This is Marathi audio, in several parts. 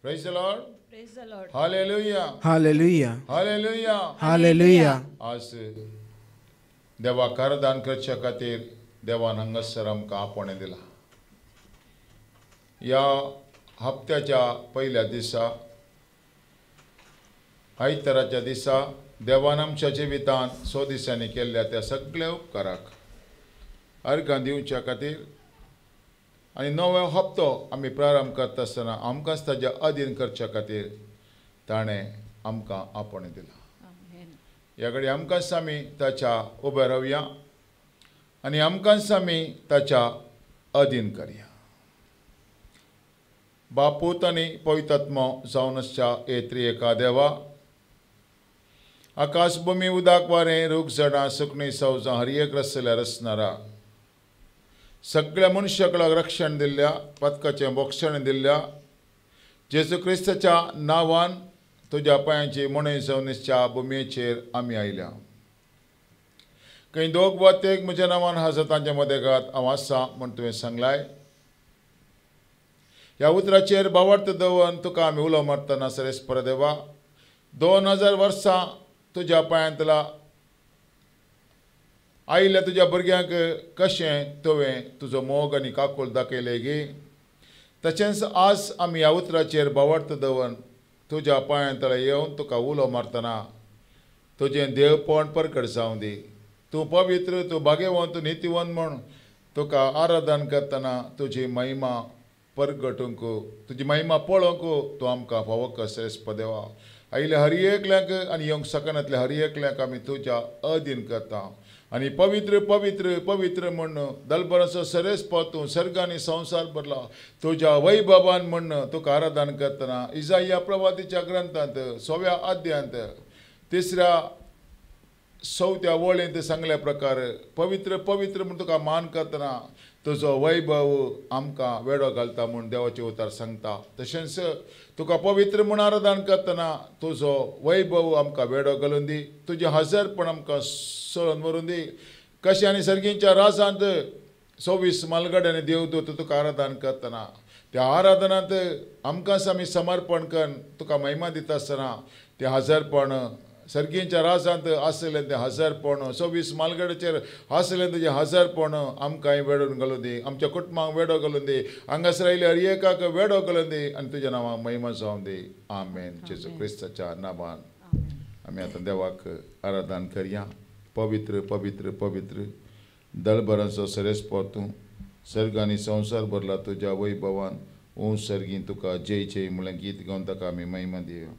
Praise the Lord. Praise the Lord. Hallelujah. Hallelujah. Hallelujah. Hallelujah. आज देवा करदान करच्या खातीर देवान हांगासर आमकां आपणे दिला. ह्या हप्त्याच्या पहिल्या दिसा आयताराच्या दिसा देवान आमच्या जिवितांत 6 दिसांनी केल्ल्या त्या सगळ्या उपकाराक अर्घां दिवच्या खातीर आनी नवो हप्तो आमी प्रारंभ करता आसतना आमकांच ताच्या अधीन करच्या खातीर ताणें आमकां आपणे दिला. Amen. ह्या घडी आमकांच आमी ताच्या उबे रावया आनी आमकांच आमी ताच्या अधीन करया. बापूत आनी पवित्रात्मो जावन आसच्या त्रिएका देवा, आकाश भुमी उदाक वारें रूख झाडां सुकणीं सवजां हर एक रचल्यार रचणारा सगळ्या मनशाकळाक रक्षण दिल्ल्या पदकाचें भोक्षण दिल्ल्या जेजू क्रिस्ताच्या नांवान तुज्या पांयांची मणय जावन आसच्या भुमयेचेर आमी आयल्या. खंय दोग वा तेग म्हज्या नांवान आसा तांचे मदेगांत हांव आसा म्हूण तुवें सांगलाय. ह्या उतराचेर बावर्त दवरून तुका आमी उलो मारतना सरेस्पर देवा, 2000 वर्सां तुज्या पांयांतला आयिल्ल्या तुज्या भुरग्यांक कशें तुवें तुजो मोग आनी काकूल दाखयले गे, तशेंच आज आमी ह्या उतराचेर बावर्त दवरून तुज्या पांयांतला येवन तुका उलो मारतना तुजें देवपण परगट जावं दी. तूं पवित्र, तूं भाग्यवंत, तूं नितीवंत म्हूण तुका आराधन करतना तुजी महिमा परगटूंक, तुजी महिमा पळोवंक तूं आमकां फावो कर श्रेश्ठ देवा. आयिल्ल्या हर एकल्यांक आनी येवंक सकनांतल्या हर एकल्यांक आमी तुज्या अधीन करता आनी पवित्र पवित्र पवित्र म्हण दलबराचो सरेस्प तूं सर्गांनी संवसार भरला तुज्या वैभवान म्हण तुका आराधन करतना इजाया प्रवादीच्या ग्रंथांत 6व्या अध्यायांत 3ऱ्या 4थ्या वळेंत सांगल्या प्रकार पवित्र पवित्र म्हण तुका मान करतना तुजो वैभव आमकां वेडो घालता म्हूण देवाचे उतार सांगता. तशेंच तुका पवित्र म्हूण आराधन करतना तुजो वैभव आमकां वेडो घालून दी. तुजें हजरपण आमकां सोडून व्हरून दी. कशें आनी सर्गींच्या राजांत 24 मालगड्यांनी देवदूत तुका आराधन करतना त्या आराधनांत आमकांच आमी समर्पण करून तुका महिमा दिता आसतना तें हजरपण सर्गींच्या राजांत आसलें तें हजरपण 24 मालगड्याचेर आसलें तुजें हजरपण आमकांय वेडोन घालून दी. आमच्या कुटुंबाक वेडो घालून दी. हांगासर आयिल्ल्या हर एकाक वेडो घालून दी आनी तुज्या नांवाक महिमा जावं दी. आमेन. जेजू क्रिस्ताच्या नांवान आमी आतां देवाक आराधन करया. पवित्र पवित्र पवित्र दलबराचो सरेस्प तूं सर्गांनी संवसार भरला तुज्या वैभवान उंच सर्गी तुका जय जय म्हळें गीत गावन ताका आमी महिमा दिया.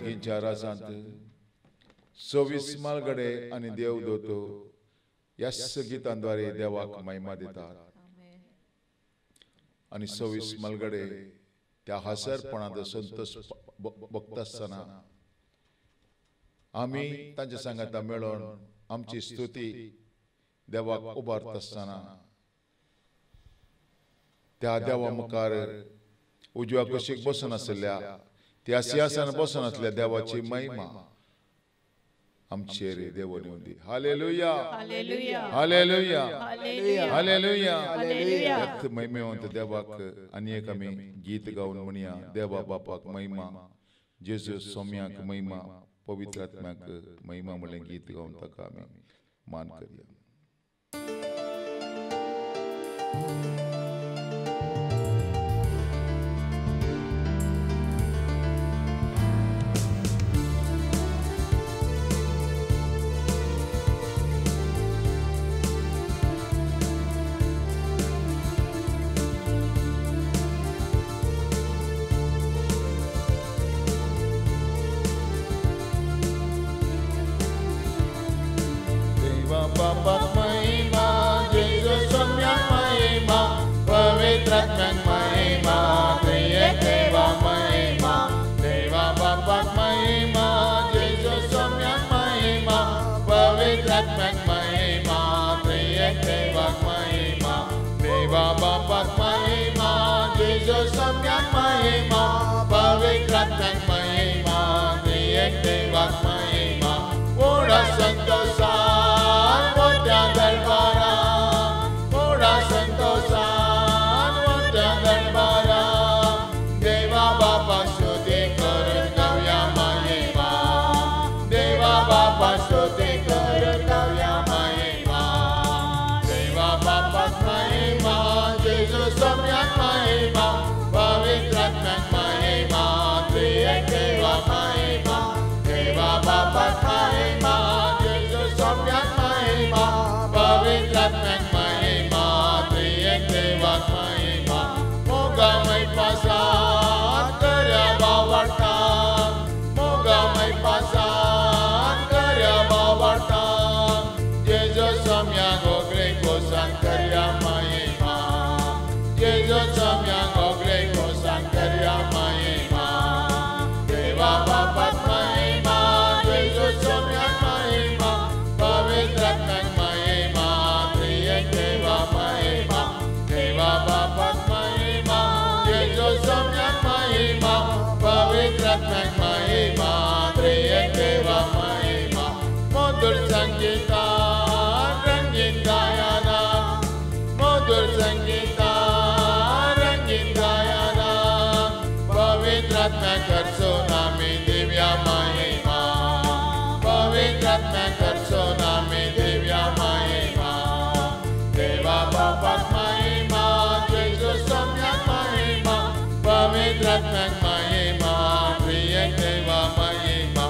बेगिनच्या रासांत 26 मालगडे आणि देवदूत या गितांद्वारे देवाक महिमा देतात आणि 26 मालगडे त्या हसरपणाचो संतोष बघता आसतना आम्ही तांच्या सांगाता मेळून आमची स्तुती देवाक उबारता आसतना त्या देवा मुखार उजव्या कुशीक बसून आसल्या त्या सिंहासनार बसून असल्या देवाची महिमा आमचेर देवून येवं दी. हालेलुया हालेलुया हालेलुया हालेलुया हालेलुया. महिमेवंत देवाक आनी एक आमी गीत गावन म्हणया. देवा बापाक महिमा, जेजू सोम्याक महिमा, पवित्र आत्म्याक महिमा म्हणलें गीत गावन ताका आमी मान करया. बापाक महिमा, जेजू सोम्याक महिमा, पवित्र आत्म्याक महिमा, त्रिएक देवा महिमा. देवा बापाक महिमा, जेजू सोम्याक महिमा, पवित्र आत्म्याक महिमा, त्रिएक देवाक महिमा. देवा बापाक महिमा, जेजू सोम्याक महिमा, पवित्र आत्म्याक महिमा, त्रिएक देवाक महिमा. ओढा संतोषान मोठ्या दरबारात, ओढा संतोषान मोठ्या दरबारात, देवा बापा स्तुती करून गाऊया महिमा. देवा बापा स्तुती करून गाऊया महिमा. देवा बापाक महिमा, जेजू सोम्याक महिमा, पवित्र आत्म्याक महिमा, त्रिएक देवाक महिमा. देवा बापाक महिमा, जेजू सोम्याक महिमा, पवित्र आत्म्याक महिमा, त्रिएक देवाक महिमा. मोगामय पासान करया बावटान, मोगामय पासान करया बावटान, जेजू सोम्याक ओगले कोसान करया महिमा. जेजू सोम्याक ओगले कोसान करया महिमा. देवा बापाक महिमा, जेजू सोम्याक महिमा, पवित्र आत्म्याक महिमा, त्रिएक देवाक महिमा. देवा बापाक महिमा, जेजू सोम्याक महिमा, पवित्र आत्म्याक महिमा, त्रिएक देवाक महिमा. मधुर संगीतान रंगीन गायना, मधुर संगीतान रंगीन गायना, पवित्र आत्म्याक करसून आमी दिव्या महिमा. पवित्र आत्म्याक करसून आमी दिव्या महिमा. देवा बापाक महिमा, जेजू सोम्याक महिमा, पवित्र आत्म्याक महिमा, त्रिएक देवाक महिमा.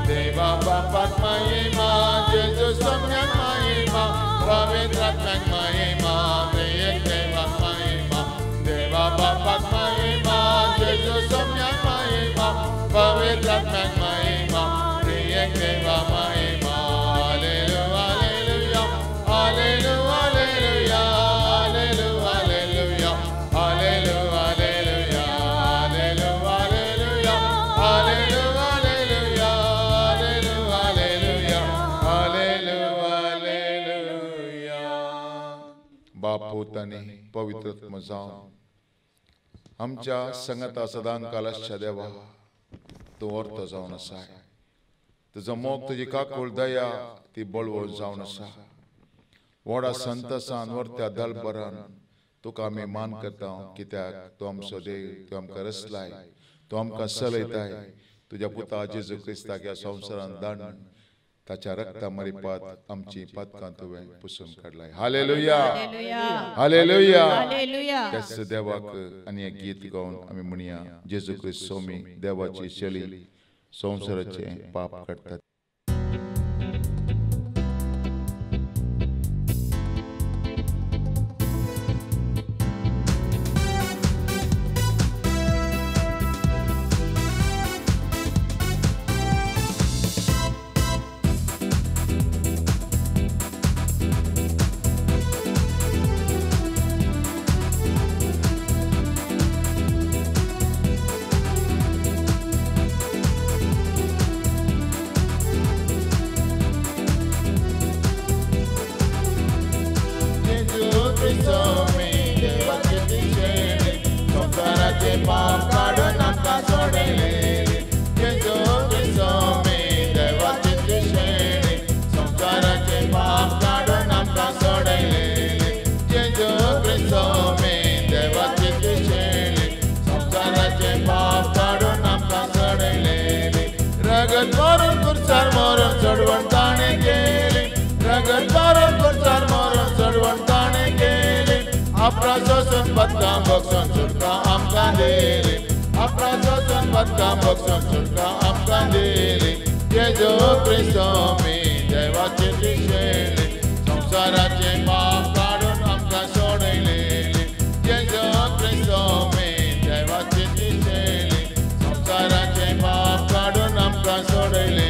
देवा बापाक महिमा, जेजू सोम्याक महिमा, पवित्र आत्म्याक महिमा, त्रिएक देवाक महिमा. देवा बापाक महिमा, जेजू सोम्याक महिमा, पवित्र आत्म्याक महिमा, त्रिएक देवाक महिमा. हालेलुया हालेलुया हालेलुया हालेलुया हालेलुया हालेलुया हालेलुया हालेलुया हालेलुया हालेलुया हालेलुया हालेलुया. बाप पोताने पवित्र आत्मा जावन आमच्या संगता सदांकाल आसच्या देवा तूं अर्थ जावन आसा. तुजो मोग, तुजी काकूळ दया ती बळवळ जावन आसा. व्हडा संतसान वर्त्या दलबरान तुका आमी मान करता, कित्याक तूं आमचो देव, तूं आमकां रचलाय, तूं आमकां चलयताय. तुज्या पुता जेजू क्रिस्ताक ह्या संवसारान दान ताच्या रक्ता मरिपात आमची पातकां तुवें पुसून काडलाय. हालेलुया हालेलुया हालेलुया. त्याच देवाक आनी एक गीत गावन आमी म्हणया. जेजू क्रिस्त सोमी देवाची शेळी संवसाराचे पाप काडटात. संसाराचे पाप काढून आमकां सोडयले जेजू क्रिस्तो मी देवाची दिशेणी संसाराचे पाप काढून आमकां सोडयले जेजू क्रिस्तो मी देवाची दिशेणी संसाराचे पाप काढून आमकां सोडयले रगत मारून खुर्सार मारून चढवण ताणें केली रगत मारून खुर्सार मारून चढवण ताणें केली आपणा सोसून बदकां बक्षून सुटका आमकां दिली आपणा सोसून बदकां बक्षून सुटका आमकां दिली जेजू क्रिस्तो मी देवाची दिशेणी संसाराचे पाप काढून आमकां सोडयले जेजू क्रिस्तो मी देवाची दिशेणी संसाराचे पाप काढून आमकां सोडयले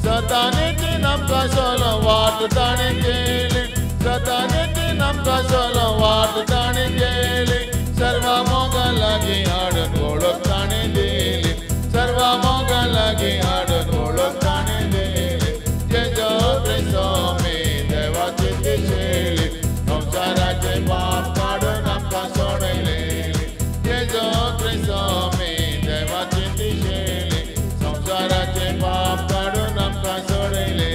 सतानेची आमकां सोलो वाट ताणें केली सतानेची आमकां सोलो वाट ताणें केली सर्व मोगा लागीं हाडून वळख ताणें दिली सर्व मोगा लागीं हाडून वळख ताणें दिली जेजू क्रिस्तो मी देवाची दिशेणी संसाराचे पाप काढून आमकां सोडयले जेजू क्रिस्तो मी देवाची दिशेणी संसाराचे पाप काढून आमकां सोडयले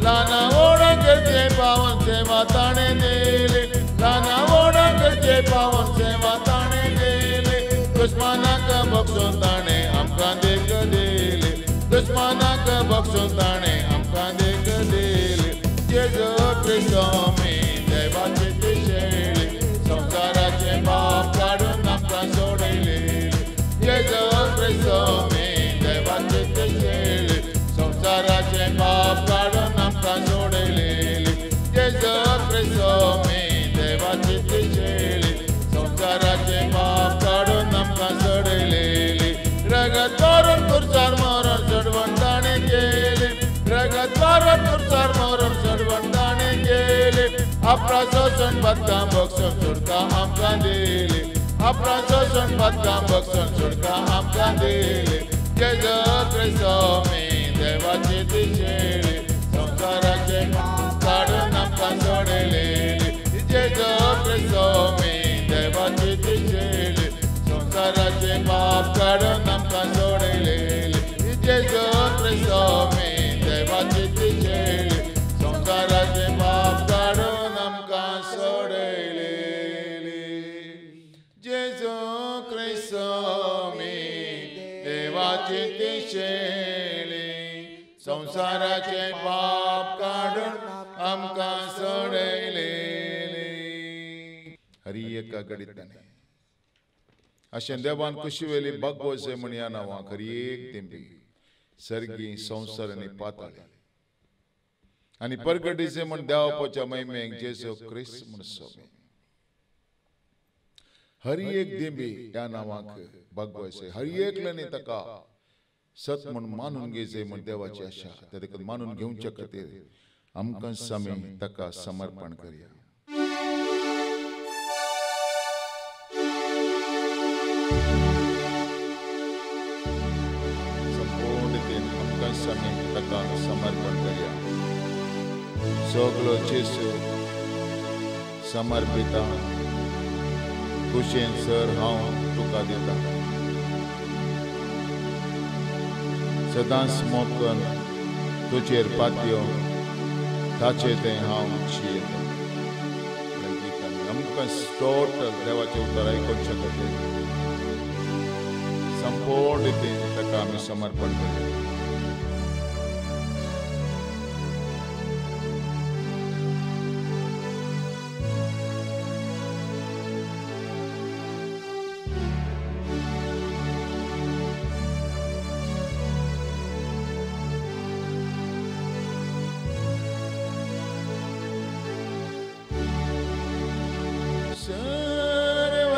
ल्हाना व्हडा करचे पावन सेवा ताणें दिली ल्हाना व्हडा करचे पावन सेवा ताणें दिली दुश्मनाक बक्षून ताणें आमकां देख दिली दुश्मनाक बक्षून ताणें आमकां देख दिली जेजू क्रिस्तो मी देवाची दिशेणी संसाराचे पाप काढून आमकां सोडयले जेजू क्रिस्तो मी देवाची दिशेणी संसाराचे पाप काढून आमकां सोडयले जेजू क्रिस्तो मी देवाची दिशेणी संसाराचे पाप काढून आमकां सोडयले रगत मारून खुर्सार मारून चढवण ताणें केली रगत मारून खुर्सार मारून चढवण ताणें केली आपणा सोसून बदकां बक्षून सुटका आमकां दिली आपणा सोसून बदकां बक्षून सुटका आमकां दिली जेजू क्रिस्तो मी देवाची दिशेणी संसाराचे पाप काढून आमकां सोडयले जेजू क्रिस्तो मी देवाची दिशेणी संसाराचे पाप काढून आमकां सोडयले जेजू क्रिस्तो मी देवाची दिशेणी संसाराचे पाप काढून आमकां सोडयले जेजू क्रिस्तो मी देवाची दिशेणी संसाराचे पाप काढून आमकां सोडयले हरी एका घडींतल्यान अशें देवान कुशिवेली भगवसे म्हण ह्या नांवां खरी एक दिंडी सर्गी संवसार आनी पाताळ आनी परगटीचे म्हण देवाच्या महिमेक जेजू क्रिस्त म्हण सोबे हरी एक दिंबी ह्या नांवाक भगवसे हरी एकल्यानी ताका सत म्हण मानून घेवचे म्हण देवाची आशा ते देखून मानून घेवचे खातीर आमकां आमी ताका समर्पण करया आमी ताका समर्पण करया सगळो जेजू समर्पित खुशेन सर हांव तुका दिता सदांच मोखन तुजेर पातयो ताचे तें हांव शियेता आमकां टोटल देवाचें उतर आयकोवचे खातीर संपूर्ण रितीन ताका आमी समर्पण करया सर्व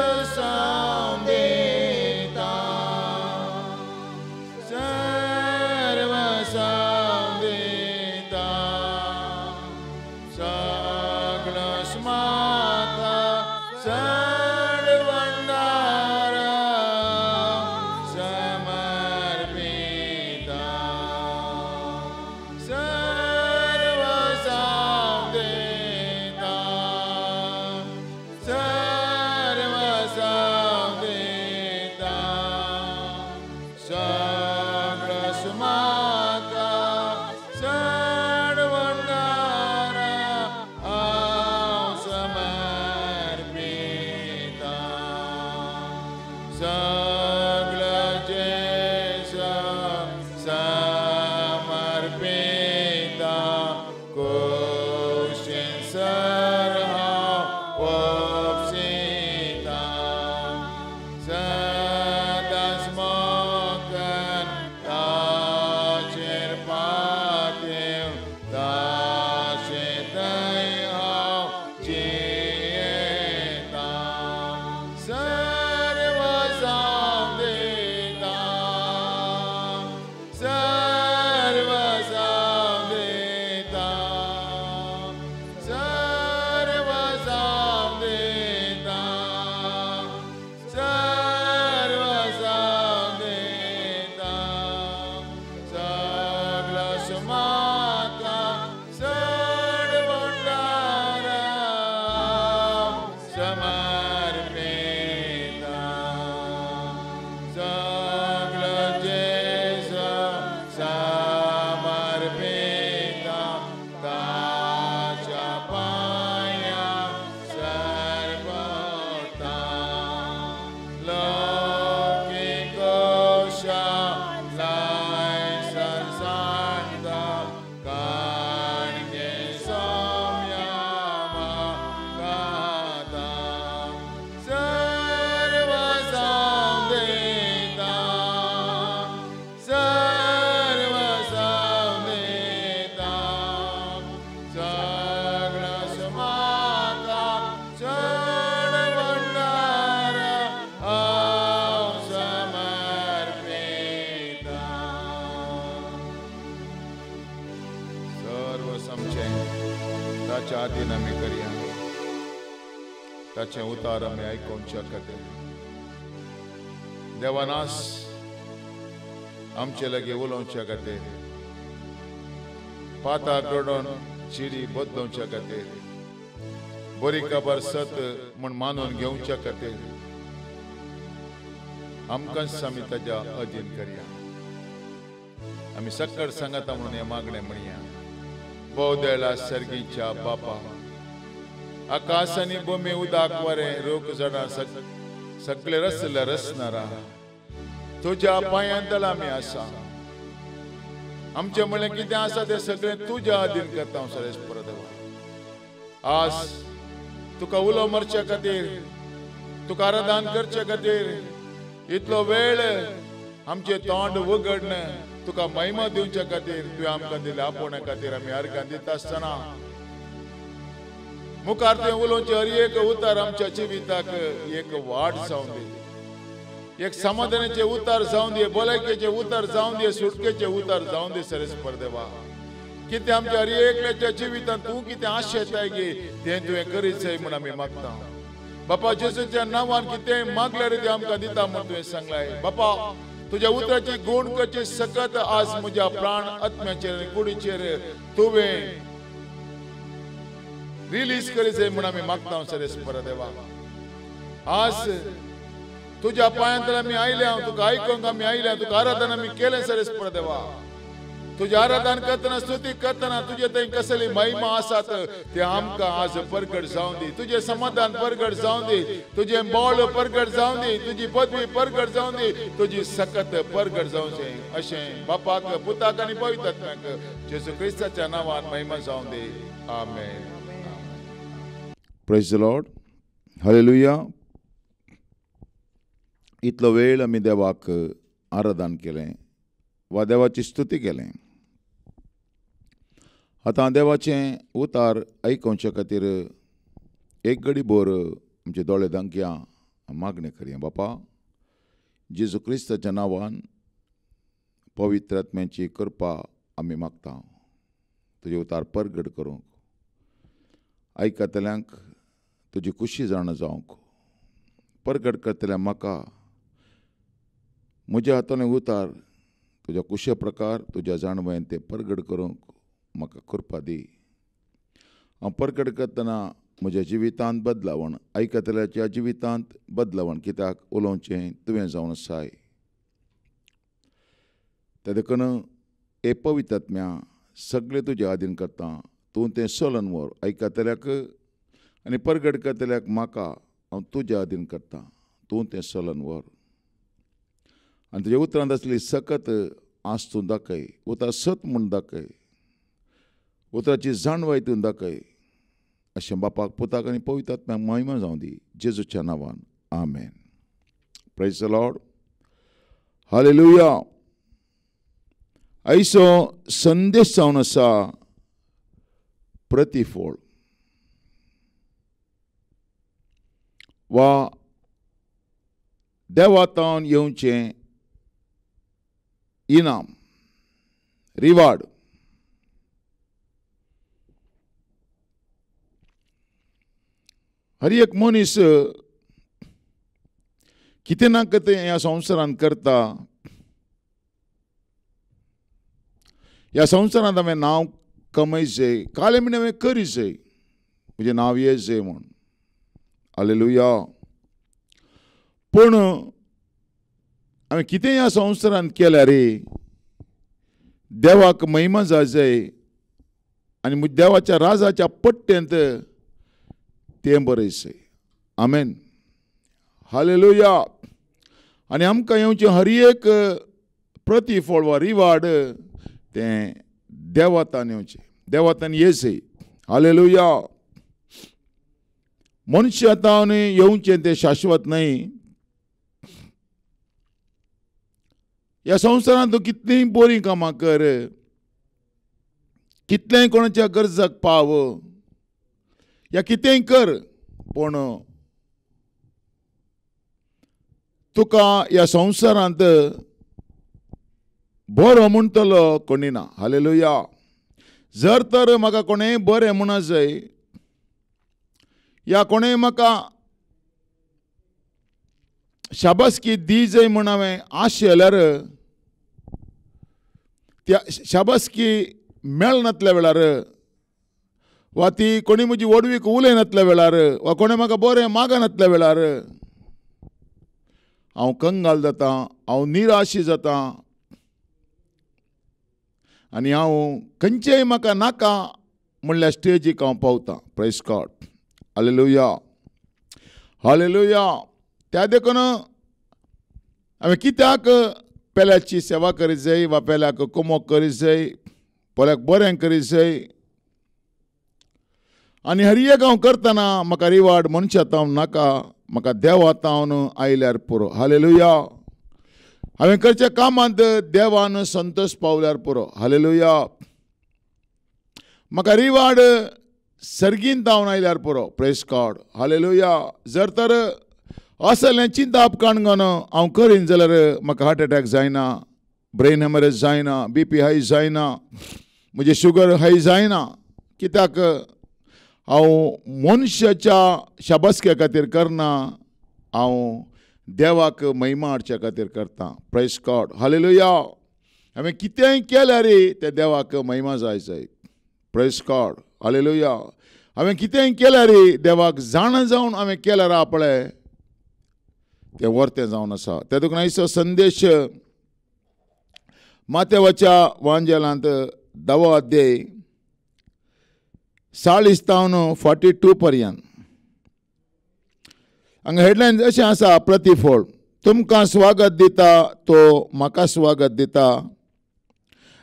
ताच्या आधीन आमी करया ताचे उतार आमी आयकोवचे खातीर देवानास आमचे लगे उलोवचे खातीर पाता कडून चिडी बदलवचे खातीर बरी खबर सत म्हण मानून घेवच्या खातीर आमकांच आमी ताच्या अधीन करया आमी सक्कड सांगता म्हणून हे मागणे म्हणया बोदेला सर्गीच्या बापा आकाश आनी भूमी उदाक वरे रोग जडा सगळे रसले रसणारा तुझ्या पांयांतल आमी आसा आमचे म्हणले कितें आसा ते सगळे तुज्या अधीन करता सरेस्पर देवा आज तुका उलो मारचे खातीर तुका आराधन करचे खातीर इतलो वेळ आमचे तोंड उगडणे तुका महिमा दिवचे खातीर तुवें आमकां दिले आपोवण्या खातीर आमी अर्घां दिता आसतना मुखार तुवें उलोवचे हर एक उतार आमच्या जिविताक एक वाड जावन दी एक समाधानाचे उतार जावन दी भलायकेचे उतार जावन दी सुटकेचे उतार जावन दी सरेस्पर देवा कितें आमच्या हर एकल्याच्या जिवितांत तूं कितें आशेताय गे तें तुवें करीत जाय म्हूण आमी मागता बापा जेजूच्या नांवान कितें मागल्यार तें आमकां दिता म्हूण तुवें सांगलाय बापा तुझ्या उतराची गुण कशी सकत आज म्हज्या प्राण आत्म्याचेर कुडीचेर तुवें रिलीज करीत जाय म्हूण आमी मागता सरेस्पर देवा आज तुझ्या पांयांतल्यान आमी आयल्या तुका आयकोंक आमी आयल्या तुका आराधन आमी केलें सरेस्पर देवा तुझे आराधन करतना स्तुती करतना तुझे थंय कसली महिमा आसात ते आमकां आज परगट जावन दी तुझे समाधान परगट जावन दी तुझे बोळ परगट जावन दी तुजी पदवी परगट जावन दी तुजी सकत परगट जावं दी अशें बापाक पुताक आनी पवित्र आत्म्याक जेजू क्रिस्ताच्या नांवान महिमा जावन दी आमेन प्रेज द लॉर्ड हालेलुया इतलो वेळ आमी देवाक आराधन केलें वा देवाची स्तुती केलें आतां देवाचें उतार आयकोवचे खातीर एक घडी भर आमचे दोळे धांकया मागणें करया बापा जेजू क्रिस्ताच्या नांवान पवित्र आत्म्याची कृपा आमी मागता तुजे उतार परगट करूंक आयकतल्यांक तुजी खुशी जाण जावंक परगट करतल्या म्हाका म्हज्या हातांतले उतार तुज्या कुशे प्रकार तुज्या जाणवें ते परगट करूंक म्हाका कृपा दी हांव परगट करतना म्हज्या जिवितांत बदलावण आयकतल्याच्या जिवितांत बदलावण कित्याक उलोवचें तुवें जावन आसाय ते देखून हे पवित्र आत्म्या सगळें तुज्या आधीन करता तूं तें चलोवन व्हर आयकतल्याक आनी परगट करतल्याक म्हाका हांव तुज्या आधीन करता तूं तें चलोवन व्हर आनी तुज्या उतरांत आसली सकत आस तूं दाखय उतार सत म्हूण दाखय उतराची जाणवाय तूं दाखय अशें बापाक पुताक आनी पवित्र आत्म्याक महिमा जावं दी जेजूच्या नांवान आमेन प्रेज द लॉर्ड हालेलुया आयचो संदेश जावन आसा प्रतिफळ वा देवातावन येवचें इनाम रिवार्ड हर एक मनीस कितें ना कितें ह्या संवसारांत करता ह्या संवसारांत हांवें नांव कमयचें काळें म्हण हांवें करीचें म्हजें नांव येचें म्हूण हालेलुया पूण हांवें कितें ह्या संवसारांत केल्यार देवाक महिमा जाय आनी देवाच्या राजाच्या पट्ट्यांत तें बरयचें आमेन हालेलुया आनी आमकां येवचें हर एक प्रतिफळ वा रिवार्ड तें देवातान येवचें देवातान येचें हालेलुया मनशातान येवचें तें शाश्वत न्हय ह्या संवसारांत तूं कितलींय बरीं कामां कर कितलेंय कोणाच्या गरजाक पाव या कितेंय कर पूण तुका ह्या संवसारांत बरो म्हणटलो कोणी ना हालेलुया जर तर म्हाका कोणेंय बरें म्हणा जाय या कोणेंय म्हाका शाबासकी दी जाय म्हण हांवें आश केल्यार त्या शाबासकी मेळनातल्या वेळार वा ती कोणी म्हजी वडवीक उलयनातल्या वेळार वा कोणें म्हाका बरें मागनातल्या वेळार हांव कंगाल जाता, हांव निराशी जाता आनी हांव खंयचेय म्हाका नाका म्हणल्या स्टेजीक हांव पावता. Praise God. Hallelujah, hallelujah. त्या देखून हांवें कित्याक पेल्याची सेवा करीत जाय वा पेल्याक कुमोक करीत जाय, पोल्याक बरें करीत जाय आनी हर एक हांव करतना म्हाका रिवार्ड मनशांत नाका, म्हाका देवांत हांव आयल्यार पुरो. हालेलुया. हांवें करच्या कामांत देवान संतोश पावल्यार पुरो. हालेलुया. म्हाका रिवार्ड सर्गींत हांव आयल्यार पुरो. Praise God. हालेलुया. जर तर असलें चिंता उपकाण घेवन हांव करीन जाल्यार म्हाका हार्ट अटॅक जायना, ब्रेन हेमरेज जायना, BP हाय जायना, म्हजी शुगर हाय जायना. कित्याक हांव मनशाच्या शाबासके खातीर करना, हांव देवाक महिमा हाडच्या खातीर करता. Praise God. हालेलुया. हांवें कितेंय केल्यार ते देवाक महिमा जाय. Praise God. हालेलुया. हांवें कितेंय केल्यार देवाक जाण जावन हांवें केल्यार आपळे तें वर्तें जावन आसा. त्या देखून आयचो संदेश मातेवाच्या वांजेलांत 10 अध्याय 40 पर्यंत. हांगा हेडलायन अशें आसा, प्रतिफळ. तुमकां स्वागत दिता तो म्हाका स्वागत दिता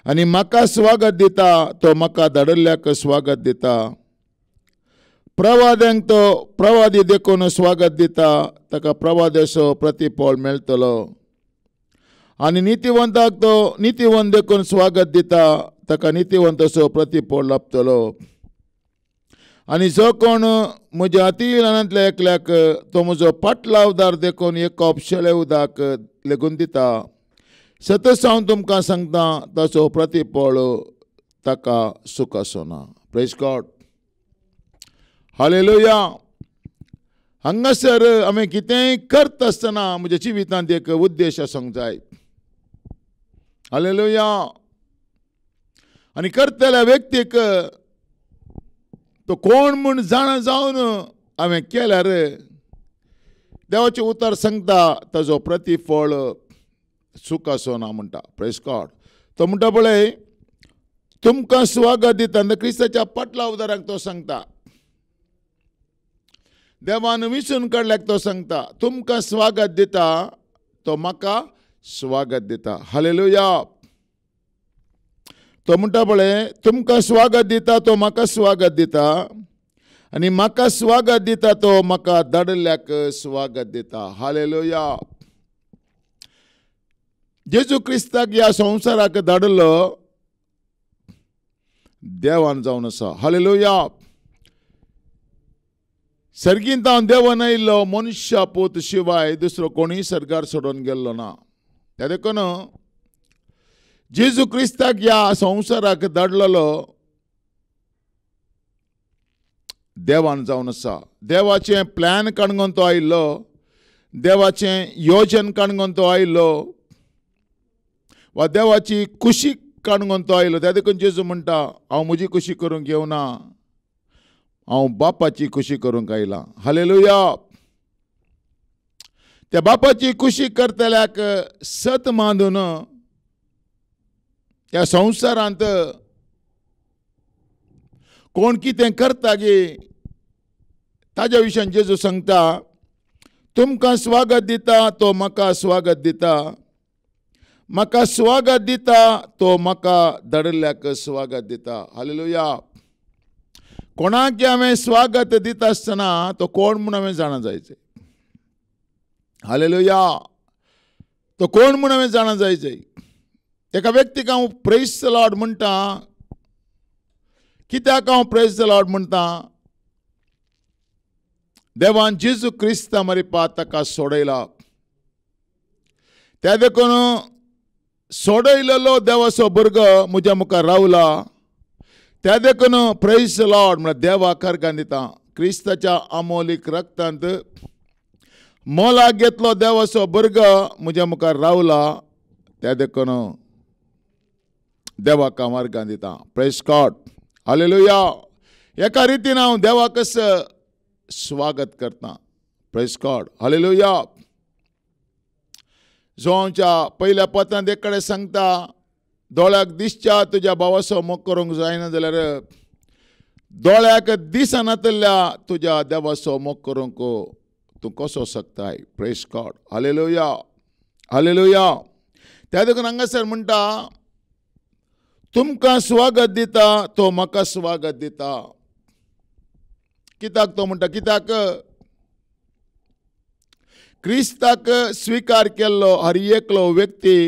आनी म्हाका स्वागत दिता तो म्हाका धाडिल्ल्याक स्वागत दिता. प्रवाद्यांक तो प्रवादी देखून स्वागत दिता, ताका प्रवाद्याचो प्रतिफळ मेळटलो. आनी नितीवंताक तो नितीवंत देखून स्वागत दिता, ताका नितीवंताचो प्रतिफळ लाभतलो. आनी जो कोण म्हज्या अती ल्हानांतल्या एकल्याक तो म्हजो पाटलावदार देखून एक कॉप शेळे उदक लेगून दिता, सतत हांव तुमकां सांगता ताचो प्रतिफळ ताका सुख आसना. Praise God. हालेलुया. हांगासर हांवें कितेंय करता आसतना म्हज्या जिवितांत एक उद्देश आसूंक जाय. हालेलुया. आनी करतल्या व्यक्तीक तो कोण म्हूण जाण जावन हांवें केल्यार देवाचें उतर सांगता ताजो प्रतिफळ सुख आसना म्हणटा. Praise God. तो म्हणटा पळय, तुमकां स्वागत दिता. क्रिस्ताच्या पाटला उदाराक तो सांगता, देवान विसरून काडल्याक तो सांगता, तुमकां स्वागत दिता तो म्हाका स्वागत दिता. हालेलुया. तो म्हणटा पळय, तुमकां स्वागत दिता तो म्हाका स्वागत दिता आनी म्हाका स्वागत दिता तो म्हाका धाडिल्ल्याक स्वागत दिता. हालेलुया. जेजू क्रिस्ताक ह्या संवसाराक धाडिल्लो देवान जावन आसा. हालेलुया. सर्गींत हांव देवान आयिल्लो मनुश्य पूत शिवाय दुसरो कोणीय सर्गार सोडून गेल्लो ना. त्या देखून जेजू क्रिस्ताक ह्या संवसाराक धाडलेलो देवान जावन आसा. देवाचें प्लॅन काणून तो आयिल्लो, देवाचें योजन काणून तो आयिल्लो वा देवाची खुशी काणून तो आयिल्लो. त्या देखून जेजू म्हणटा, हांव म्हजी खुशी करूंक येवना, हांव बापाची खुशी करूंक आयला. हालेलुया. त्या बापाची खुशी करतल्याक सत मांडून ह्या संवसारांत कोण कितें करता गे ताज्या विशयान जेजू सांगता, तुमकां स्वागत दिता तो म्हाका स्वागत दिता, म्हाका स्वागत दिता तो म्हाका धाडिल्ल्याक स्वागत दिता. हालेलुया. कोणाक हांवें स्वागत दिता आसतना तो कोण म्हूण हांवें जाणा जायचें. हालेलुया. तो कोण म्हूण हांवें जाणा जायचें. एका व्यक्तीक हांव प्रेज द लॉर्ड म्हणटा. कित्याक हांव प्रेज द लॉर्ड म्हणटा? देवान जेजू क्रिस्त मरिपा ताका सोडयला. त्या देखून सोडयलेलो देवाचो भुरगो म्हज्या मुखार रावला. त्या देखून प्रेज लॉर्ड म्हळ्यार देवाक अर्गां दिता. क्रिस्ताच्या अमोलीक रक्तांत मोलाक घेतलो देवाचो बर्ग म्हज्या मुखार रावला. त्या देखून देवाक हांव अर्गां दिता. Praise God. हालेलुया. एका रितीन हांव देवाक स्वागत करता. Praise God. हालेलुया. जो आमच्या पयल्या पत्रांत एक कडेन सांगता, दोळ्याक दिसच्या तुज्या भावाचो मोग करूंक जायना जाल्यार दोळ्याक दिसनातल्या तुज्या देवाचो मोग करूंक तूं कसो शकताय. Praise God. हालेलुया. हालेलुया. त्या देखून हांगासर म्हणटा, तुमकां स्वागत दिता तो म्हाका स्वागत दिता. कित्याक तो म्हणटा? कित्याक क्रिस्ताक स्वीकार केल्लो हर एकलो व्यक्ती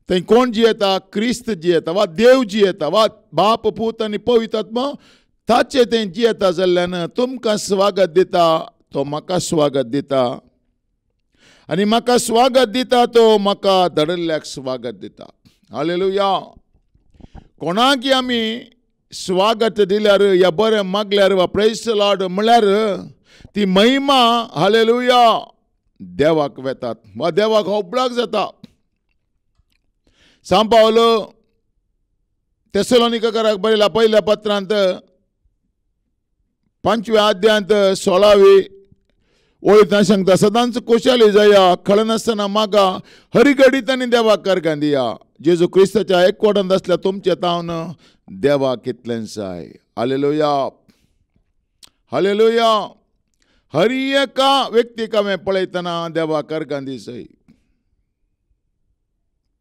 थंय कोण जियेता? क्रिस्त जियेता, वा देव जियेता, वा बाप पूत आनी पवित्र आत्मा ताचे थंय जियेता जाल्ल्यान तुमकां स्वागत दिता तो म्हाका स्वागत दिता. आनी म्हाका स्वागत दिता तो म्हाका धडल्ल्याक स्वागत दिता. हालेलुया. कोणाक आमी स्वागत दिल्यार या बरें मागल्यार वा प्रेज लॉर्ड म्हळ्यार ती महिमा हालेलुया देवाक वेतात वा देवाक होबळाक जाता. सांग पावलो तेसलोनिकेकाराक बरयल्या पयल्या पत्रांत 5व्या अध्यायांत 16वी वळींत सांगता, सदांच खुशाली जाया, खळनासतना मागा, हरी घडीत आनी देवाक अर्गां दिया. जेजू क्रिस्ताच्या एकवटांत आसल्या तुमचे तावन देवाक कितलें जाय. हालेलुया. हालेलुया. हर एका व्यक्तीक हांवें पळयतना देवाक अर्गां दी जाय.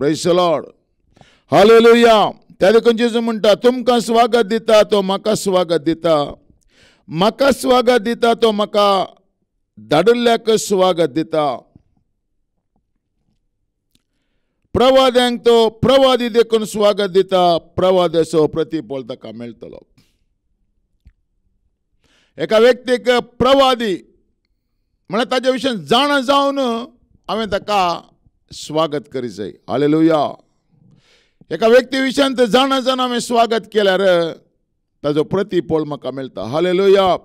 Praise the Lord. हालेलुया. त्या देखून जेजू म्हणटा, तुमकां स्वागत दिता तो म्हाका स्वागत दिता. म्हाका स्वागत दिता तो म्हाका धाडल्ल्याक स्वागत दिता. प्रवाद्यांक तो प्रवादी देखून स्वागत दिता. प्रवादाचो प्रतिफळ ताका मेळटलो. एका व्यक्तीक प्रवादी म्हळ्यार ताच्या विशयान जाणा जावन हांवें ताका स्वागत करी जाय. हालेलुया. एका व्यक्ती विशयान जाणा जावन हांवें स्वागत केल्यार ताजो प्रतिफळ म्हाका मेळटा. हालेलुया.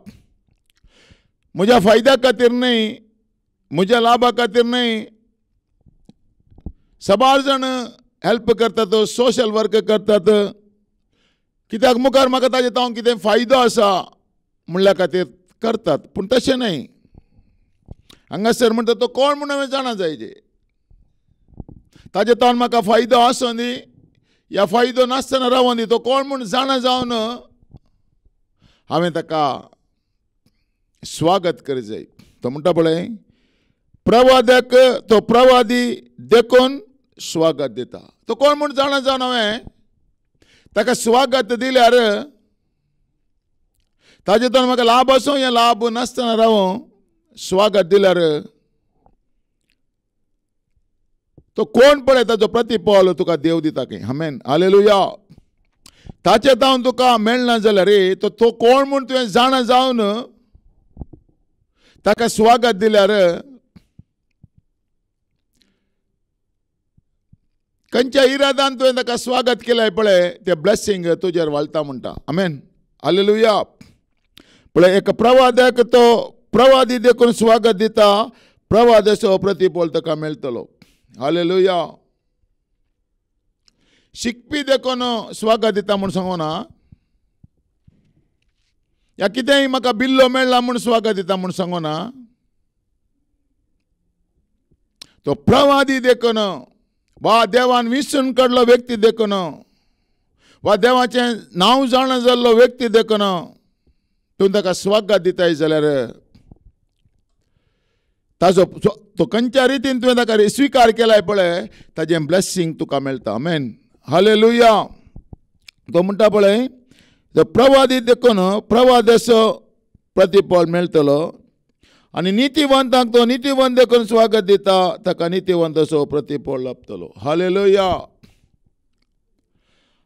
म्हज्या फायद्या खातीर न्हय, म्हज्या लाभा खातीर न्हय. सबार जाण हेल्प करतात, सोशल वर्क करतात, कित्याक मुखार म्हाका ताजे तावन कितें फायदो आसा म्हणल्या खातीर करतात. पूण तशें न्हय. हांगासर म्हणटा तो कोण म्हूण हांवें जाणा जायचे. ताजे तावन म्हाका फायदो आसो न्ही या फायदो नासतना रावों दी, तो कोण म्हूण जाणा जावन हांवें ताका स्वागत करी जाय. तो म्हणटा पळय, प्रवाद्याक तो प्रवादी देखून स्वागत दिता. तो कोण म्हूण जाणा जावन हांवें ताका स्वागत दिल्यार ताजे तावन म्हाका लाभ आसूं या लाभ नासतना रावों स्वागत दिल्यार तो कोण पळय ताजो प्रतिफळ तुका देव दिता खंय. आमेन. हालेलुया. ताचे तावन तुका मेळना जाल्यार तो कोण म्हूण तुवें जाणा जावन ताका स्वागत दिल्यार खंयच्या इरादान तुवें ताका स्वागत केलें पळय तें ब्लेसिंग तुजेर वाळटा म्हणटा. आमेन. हालेलुया. पळय, एक प्रवाद्याक तो प्रवादी देखून स्वागत दिता. प्रवादाचो प्रतिफळ ताका मेळटलो. हालेलुया. शिकपी देखून स्वागत दिता म्हूण सांगो ना, या कितेंय म्हाका बिल्लो मेळ्ळा म्हूण स्वागत दिता म्हूण सांगो ना. तो प्रवादी देखून वा देवान विसरून काडलो व्यक्ती देखून वा देवाचें नांव जाणा जाल्लो व्यक्ती देखून तुवें ताका स्वागत दिताय जाल्यार ताजो तो खंयच्या रितीन तुवें ताका स्विकार केलाय पळय ताजें ब्लेसिंग तुका मेळटा. आमेन. हालेलुया. तो म्हणटा पळय, प्रवादी देखून प्रवादाचो प्रतिफळ मेळटलो आनी नितीवंतांक तो नितीवंत देखून स्वागत दिता, ताका नितीवंताचो प्रतिफळ लाभतलो. हालेलुया.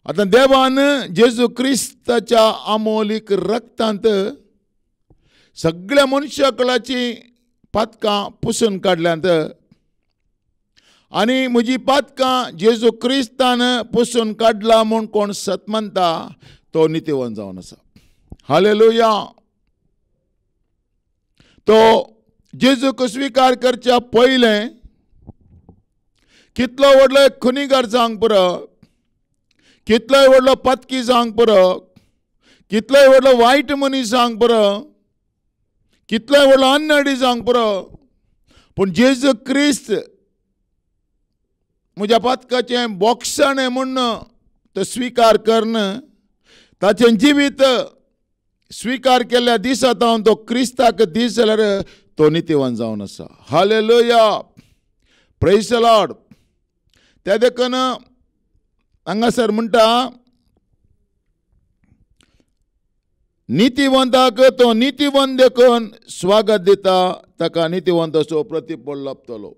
आतां देवान जेजू क्रिस्ताच्या अमोलीक रक्तांत सगळ्या मनुष्यकुळाची पातकां पुसून काडल्यांत आनी म्हजी पातकां जेजू क्रिस्तान पुसून काडला म्हूण कोण सत म्हणटा तो नितीवंत जावन आसा. हालेलुया. तो जेजूक स्विकार करच्या पयलें कितलो व्हडलो खुनीगार जावंक पुरो, कितलोय व्हडलो पत्की जावंक पुरो, कितलोय व्हडलो वायट मनीस जावंक पुरो, कितलोय व्हडलो अन्नडी जावंक पुरो, पूण जेजू क्रिस्त म्हज्या पातकाचें बोक्षण म्हूण तो स्विकार करन ताचें जिवीत स्विकार केल्ल्या दिसा हांव तो क्रिस्ताक दीस जाल्यार तो नितीवंत जावन आसा. हालेलुया. Praise the Lord. त्या देखून हांगासर म्हणटा नितीवंताक तो नितीवंत देखून स्वागत दिता, ताका नितीवंत असो प्रतिफळ लाभतलो.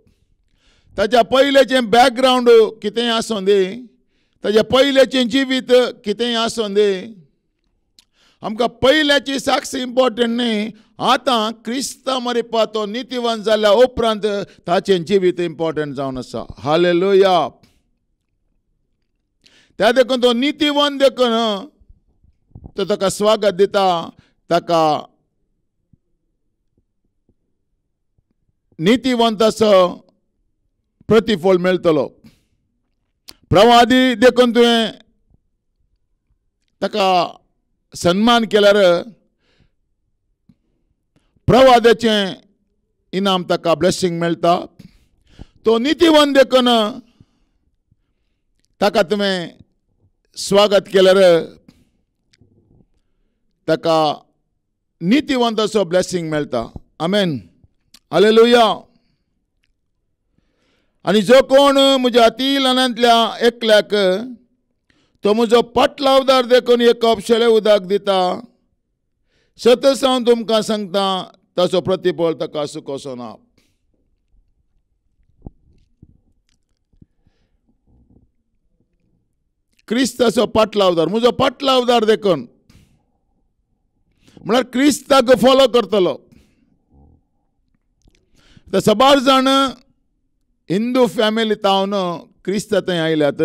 ताच्या पयलेचें बॅकग्रावंड कितेंय आसूं दी, ताच्या पयलेचें जिवीत कितेंय आसूं दी, आमकां पयल्याची साक्ष इम्पॉर्टंट न्ही. आतां क्रिस्ता मरिपा तो नितीवंत जाल्या उपरांत ताचें जिवीत इम्पॉर्टंट जावन आसा. हालेलुया. त्या देखून तो नितीवंत देखून तो ताका स्वागत दिता, ताका नितीवंत असो प्रतिफळ मेळटलो. प्रवादी देखून तुवें ताका सन्मान केल्यार प्रवादाचें इनाम ताका ब्लेसिंग मेळटा. तो नितीवंत देखून ताका तुवें स्वागत केल्यार ताका नितीवंत असो ब्लेसिंग मेळटा. आमेन. हालेलुया. आनी जो कोण म्हज्या अती ल्हानांतल्या एकल्याक तो म्हजो पाटलावदार देखून एक कप शेळें उदक दिता, सतत हांव तुमकां सांगता ताचो प्रतिफळ ताका सुखोसो ना. क्रिस्ताचो पाटलावदार, म्हजो पाटलावदार देखून म्हळ्यार क्रिस्ताक फॉलो करतलो. सबार जाण हिंदू फॅमिलींत हांवन क्रिस्ता थंय आयल्यात.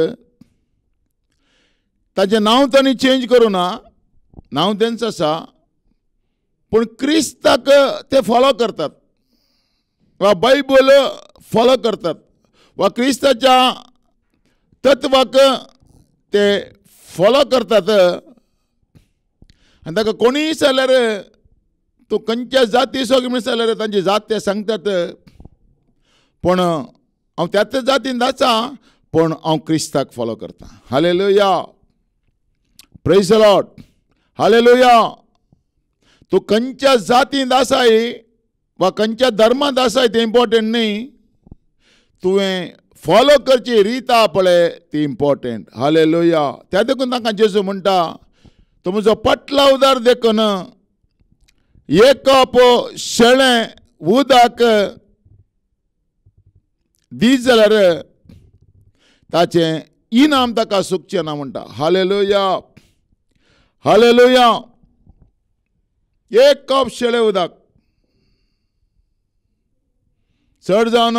ताचें नांव तांणी चेंज करूं ना, नांव तेंच आसा, पूण क्रिस्ताक ते फॉलो करतात वा बायबल फॉलो करतात वा क्रिस्ताच्या तत्वाक ते फॉलो करतात. आनी ताका कोणीय जाल्यार तूं खंयच्या जातीचो मनीस जाल्यार तांची जात ते सांगतात, पूण हांव त्याच जातीन आसा, पूण हांव क्रिस्ताक फॉलो करता. Hallelujah. Praise the Lord. Hallelujah. तूं खंयच्या जातींत आसाय वा खंयच्या धर्मांत आसाय तें इम्पॉर्टंट न्ही, तुवें फॉलो करची रीत आहा पळय ती इम्पॉर्टंट. हालेलुया. त्या देखून ताका जेजू म्हणटा तो म्हजो पाटलावदार देखून एक कप शेळें उदक दी जाल्यार ताचें इनाम ताका सुखचें ना म्हणटा. हालेलुया. हालेलुया. एक कप शेळें उदक. चड जावन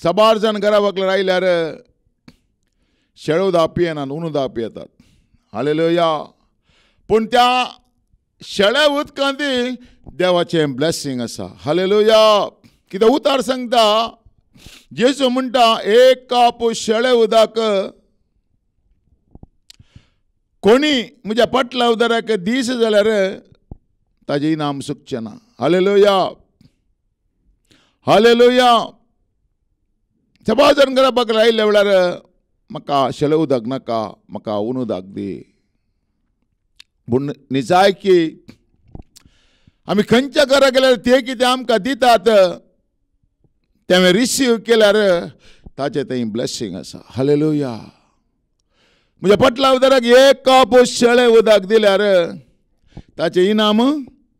सबार जाण घरा फाटल्यान आयल्यार शेळें उदक पियेनात, उन उदक पियेतात. हालेलुया. पूण त्या शेळ्या उदकांत देवाचें ब्लेसिंग आसा. हालेलुया. कितें उतार सांगता, जेजू म्हणटा एक कप शेळें उदक कोणी म्हज्या पाटलावदाराक दीस जाल्यार ताचें इनाम सुखचें ना. हालेलुया. हालेलुया. सबार जाण घरा फाटल्यान आयिल्ल्या वेळार म्हाका शेळें उदक नाका, म्हाका उन उदक दी. पूण निजाय की आमी खंयच्या घरा गेल्यार ते कितें आमकां दितात तें रिसीव केल्यार ताचें थंय ब्लेसिंग आसा. हालेलुया. म्हज्या पाटलावदाराक एक कप शेळें उदक दिल्यार ताचें इनाम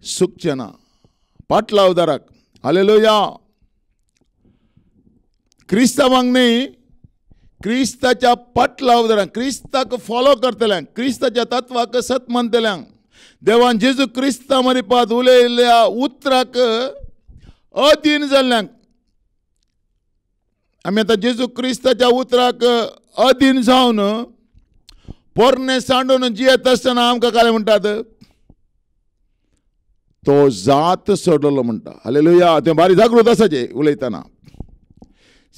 सुखचें ना. पाटलावदाराक. हालेलुया. क्रिस्तावांक न्ही, क्रिस्ताच्या पाटलावदारांक, क्रिस्ताक फॉलो करतल्यांक, क्रिस्ताच्या तत्वाक सत मानतल्यांक, देवान जेजू क्रिस्ता मरिपात उलयल्ल्या उतराक अधीन जाल्ल्यांक आमी आतां जेजू क्रिस्ताच्या उतराक अधीन जावन पोरणे सांडून जियेत आसतना आमकां काय म्हणटात, तो जात सोडलो म्हणटा. हालेलुया. ते बारी जागृत आसाचे उलयतना.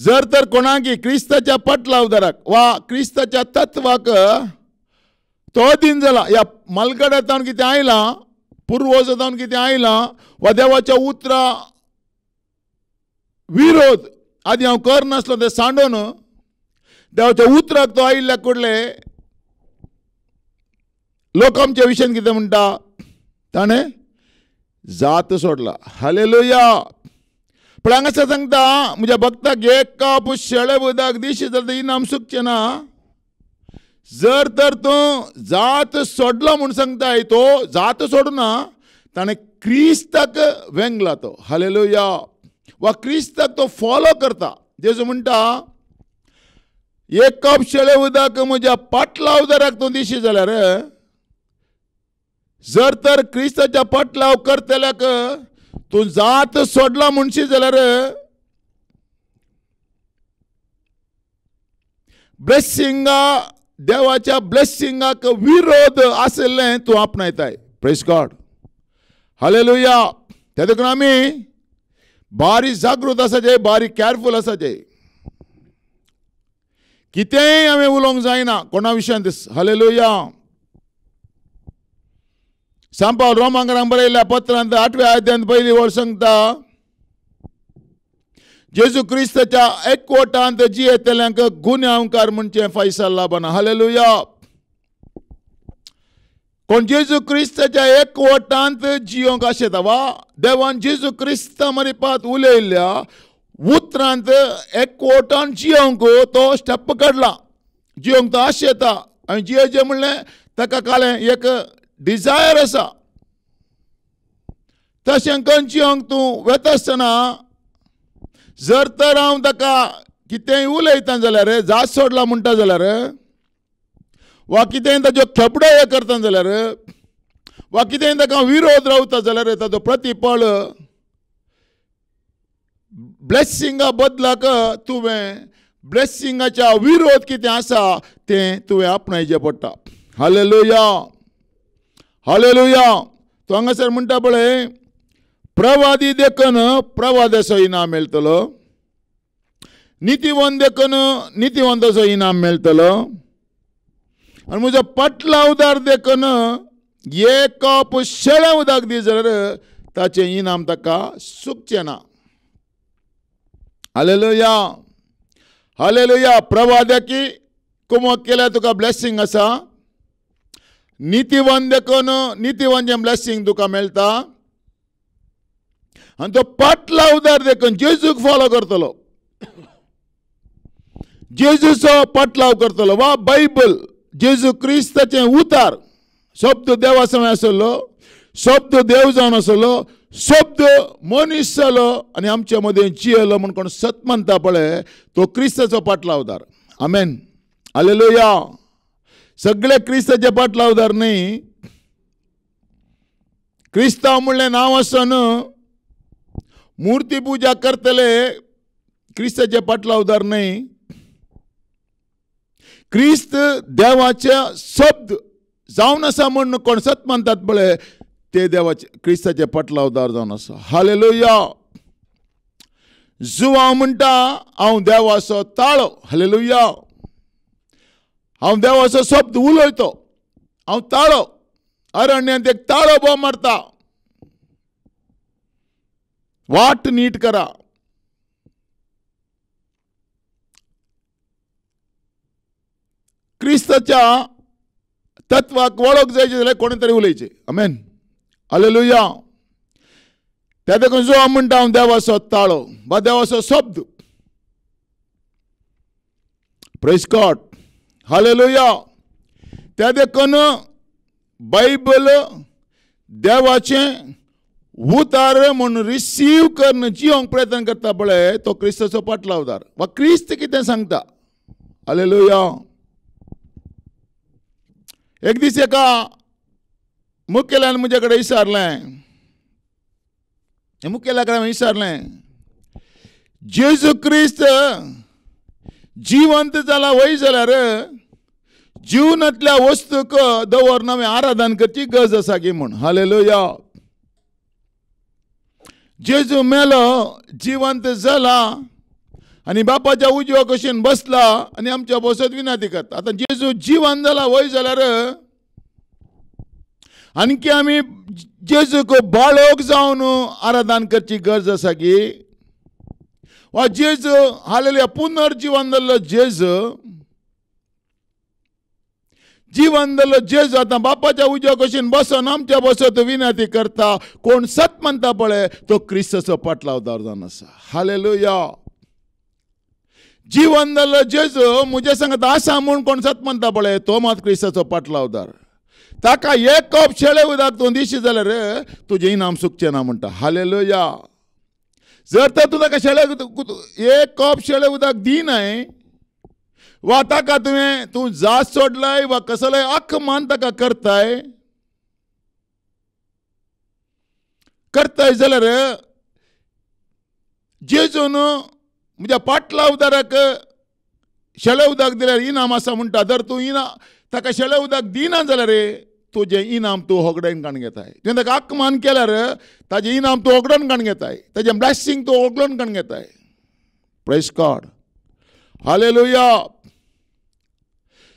जर तर कोणाकी क्रिस्ताच्या पटलावदाराक वा क्रिस्ताच्या तत्वाक तो अधीन जाला, या मलगड्यांत कितें आयलां, पुर्वजांत कितें आयलां, वा देवाच्या उतरा विरोध आदी हांव करनासलो ते सांडून देवाच्या उतराक तो आयिल्ल्या कडले लोक आमच्या विशयान कितें म्हणटा, ताणें जात सोडला. हालेलुया. पण हांगासर सांगता, म्हज्या भक्ताक एक काप शेळे उदक दिशी जाल्यार तें इनाम सुकचें ना. जर तर तूं जात सोडलो म्हूण सांगताय, तो जात सोडना, ताणें क्रिस्ताक वेंगला तो. हालेलुया. वा क्रिस्ताक तो फॉलो करता. जेजू म्हणटा, एक कप शेळे उदक म्हज्या पाटलावदाराक तूं दिशी जाल्यार, जर तर क्रिस्ताच्या पाटलाव करतल्याक तूं जात सोडला म्हणशी जाल्यार ब्लेसिंगा, देवाच्या ब्लेसिंगाक विरोध आसलें तूं आपणायताय. Praise God. हालेलुया. त्या देखून आमी बारी जागृत आसाचे, बारी केअरफुल आसाचे. कितेंय आमी उलोवंक जायना कोणा विशयान. हालेलुया. सांत पावल रोमांकरांक बरयल्ल्या पत्रांत 8व्या अध्यायांत पयली वळ सांगता, जेजू क्रिस्ताच्या एकवटांत जियेतल्यांक गुन्यांवकार म्हणचे फैसल लाभना. हालेलुया. कोण जेजू क्रिस्ताच्या एकवटांत जियोंक आशेता वा देवान जेजू क्रिस्ता मरिपात उलयल्ल्या उतरांत एकवटान जियोंक तो स्टेप काडला. जियोंक तो आशेता. आनी जियेचें म्हणलें ताका कालें एक डिझायर आसा. तशें करून जियोंक तूं वेता आसतना जर तर हांव ताका कितेंय उलयता जाल्यार, जात सोडला म्हणटा जाल्यार, वा कितेंय ताज्यो खेपडो हे करता जाल्यार, वा कितेंय ताका विरोध रावता जाल्यार ताजो प्रतिफळ ब्लेसिंगा बदलाक तुवें ब्लेसिंगाच्या विरोध कितें आसा तें तुवें आपणायचें पडटा. हालेलुया. हालेलुया. तो हांगासर म्हणटा पळय, प्रवादी देखून प्रवादाचो इनाम मेळटलो, नितीवंत देखून नितीवंताचो इनाम मेळटलो, आनी म्हजो पटलावदार देखून एक कप शेळें उदक दी जाल्यार ताचें इनाम ताका सुकचें ना. हालेलुया. हालेलुया. प्रवाद्याकी कुमक केल्यार तुका ब्लेसिंग आसा. नितीवंत देखून नितीवंतचें ब्लेसिंग तुका मेळटा. आनी तो पटलावदार देखून जेजूक फॉलो करतलो, जेजूचो पटलाव करतलो, वा बायबल जेजू क्रिस्ताचें उतार, शब्द देवा समय आसलो, शब्द देव जावन आसलो, शब्द मनीस जालो आनी आमच्या मदें जियेलो म्हूण कोण सत म्हणटा पळय, तो क्रिस्ताचो पटलावदार. आमेन. हालेलुया. सगळे क्रिस्ताचे पटलावदार न्ही. क्रिस्तांव म्हणलें नांव आसून मुर्ती पुजा करतले क्रिस्ताचे पटलावदार न्ही. क्रिस्त देवाचे शब्द जावन आसा म्हूण कोण सत म्हणटात पळय, ते देवाचे क्रिस्ताचे पटलावदार जावन आसा. हालेलुया. जुवांव म्हणटा, हांव देवाचो ताळो. हालेलुया. हांव देवाचो शब्द उलयतो, हांव ताळो. अरण्यांत एक ताळो बो मारता, वाट नीट करा. क्रिस्ताच्या तत्वाक वळख जायची जाल्यार कोणी तरी उलयचें. आमेन. हालेलुया. त्या देखून जो म्हणटा हांव देवाचो ताळो वा देवाचो शब्द. Praise God. हालेलुया. त्या देखून बायबल देवाचें उतार म्हणून रिसीव करून जियोंक प्रयत्न करता पळय, तो क्रिस्ताचो पटलावदार. वा क्रिस्त कितें सांगता. हालेलुया. एक दीस एका मुखेल्यान म्हजे कडेन विचारलें, मुखेल्या कडेन विचारलें, जेजू क्रिस्त जिवंत जाला वय जाल्यार जीवनांतल्या वस्तूक दवरून हांवें आराधन करची गरज आसा गे म्हूण. हालेलुया. जेजू मेलो, जिवंत जाला आनी बापाच्या उजव्या कुशीन बसला आनी आमच्या बसत विनंती करता. आतां जेजू जिवंत जाला वय जाल्यार आणखी आमी जेजूक बाळोक जावन आराधन करची गरज आसा की वा जेजू हालेलुया पुनर्जीवन जाल्लो जेजू जीवन जाल्लो जेजू आतां बापाच्या उजव्या कुशीन बसून आमच्या बसत विनंती करता. कोण सत म्हणटा पळय तो क्रिस्ताचो पाटलावदार जावन आसा. हालेलुया. जीवन जाल्लो जेजू म्हजे सांगता आसा म्हूण कोण सत म्हणटा पळय तो मात क्रिस्ताचो पाटलावदार. ताका एक कप शेळे उदक तूं दिशी जाल्यार तुजें इनाम सुकचें ना म्हणटा. हालेलुया. जर तर तूं ताका एक कप शेळे उदक दिनाय वा ताका तूं जास सोडलाय वा कसलोय अकमान ताका करताय जाल्यार जेजून म्हज्या पाटलावदाराक शेळे उदक दिल्यार इनाम आसा म्हणटा. जर तूं ताका शेळे उदक दिना जाल्यार तुजें इनाम तूं होगडायन काण घेताय. तुवें ताका अकमान केल्यार ताजें इनाम तूं होगडोन काण घेताय. ताजें ब्लेसिंग तूं होगडोन काण घेताय. Praise God. हालेलुया.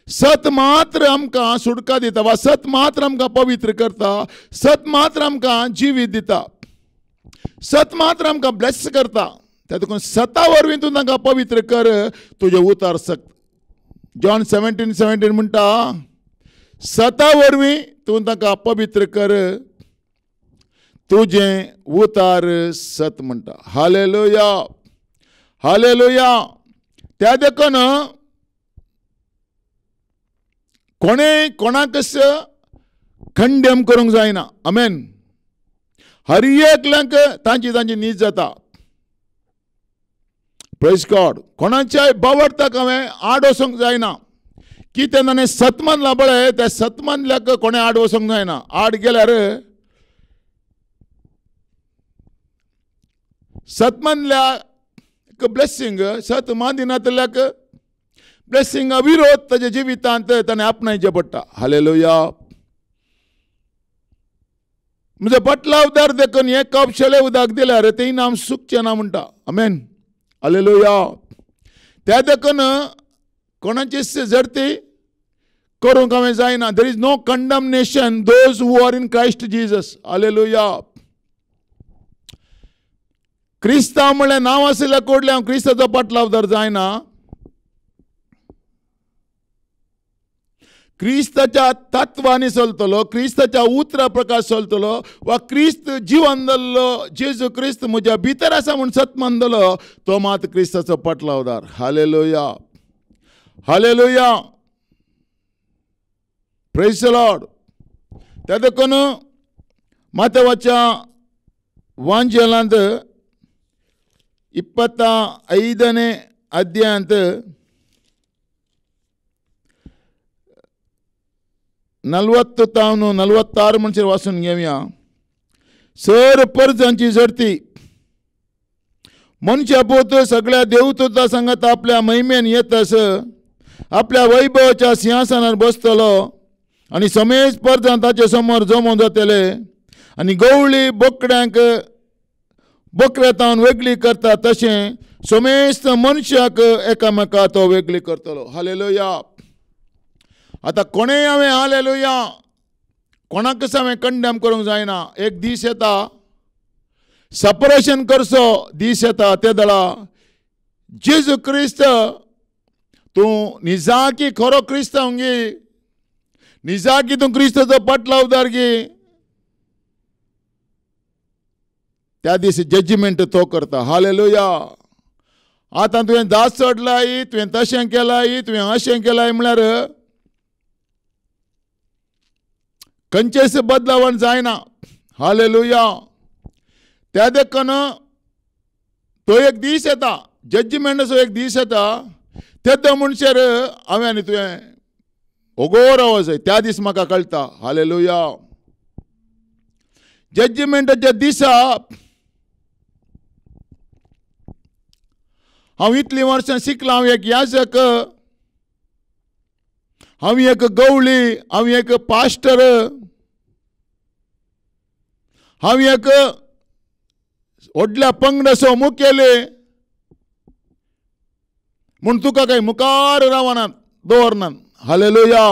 सत मात्र आमकां सुटका दिता वा सत मात्र आमकां पवित्र करता. सत मात्र आमकां जिवीत दिता. सत मात्र आमकां ब्लेस करता. तातूंत सता वरवीं तूं तांकां पवित्र कर तुजें उतार सक्त. जॉन 17:17 म्हणटा सता वरवीं तूं ताका पवित्र कर तुजें उतार सत म्हणटा. हालेलुया. हालेलुया. त्या देखून कोणें कोणाकच खंडेम करूंक जायना. आमेन. हर एकल्याक तांची तांची न्हीद जाता. Praise God. कोणाच्याय बावडताक हांवें आड वचोंक जायना. कितें ताणें सत मानला पळय त्या सत मानल्याक कोणें आड वचोंक जायना. आड गेल्यार सत मानल्याक ब्लेसिंग, सत मानिनातल्याक ब्लेसिंग विरोध ताच्या जिवितांत ताणें आपणायचें पडटा. हालेलुया. म्हणजे पाटलावदार देखून एक कप शेळे उदक दिल्यार तें इनाम सुकचें ना म्हणटा. आमेन. हालेलुया. त्या देखून कोणाची जडती करूंक हांवें जायना. There is no condemnation those who are in Christ Jesus. Hallelujah. क्रिस्तांव म्हणलें नांव आसल्या कोडले हांव क्रिस्ताचो पाटलावदार जायना. क्रिस्ताच्या तत्वांनी चलतलो, क्रिस्ताच्या उतरा प्रकार चलतलो वा क्रिस्त जिवन जाल्लो जेजू क्रिस्त म्हज्या भितर आसा म्हूण सत मानतलो तो मात क्रिस्ताचो पाटलावदार. हालेलुया. हालेलुया. Praise the Lord. त्या देखून मातेवाच्या वांजेलांत 25ನೇ ಅಧ್ಯಾಯಂತ 40 तावन 46 म्हणसर वाचून घेवया. सर परजांची झडती. मनशा पोत सगळ्या देवदूतां सांगत आपल्या महिमेन येतस आपल्या वैभवाच्या सिंहासनार बसतलो आनी समेज परजां ताचे समोर जमो जातले आनी गवळी बोकड्यांक बोकऱ्यातावन वेगळी करता तशें समेस्त मनशाक एकामेका तो वेगळी करतलो. हालेलुया. आतां कोणेय हांवें हालेलुया कोणाकच हांवें कंडेम करूंक जायना. एक दीस येता सेपरेशन करचो दीस येता. त्या दळा जेजू क्रिस्त तूं निजाकी खरो क्रिस्तांव गे, निजाकी तूं क्रिस्ताचो पाटलावदार गे, त्या दिसा जजमेंट तो करता. हालेलुया. आतां तुवें दास चडलाय, तुवें तशें केलाय, तुवें अशें केलाय म्हळ्यार खंयचेच बदलावण जायना. हालेलुया. त्या देखून तो एक दीस येता, जजमेंटाचो एक दीस येता. तेदो म्हणसर हांवें आनी तुवें ओगोर रावो जाय. त्या दीस म्हाका कळटा. हालेलुया. जजमेंटाच्या दिसा हांव इतलीं वर्सां शिकला, हांव एक याजक, हांव एक गवळी, हांव एक पास्टर, हांव एक व्हडल्या पंगडाचो मुखेली म्हूण तुका काही मुखार रावनात दवरनात. हालेलुया.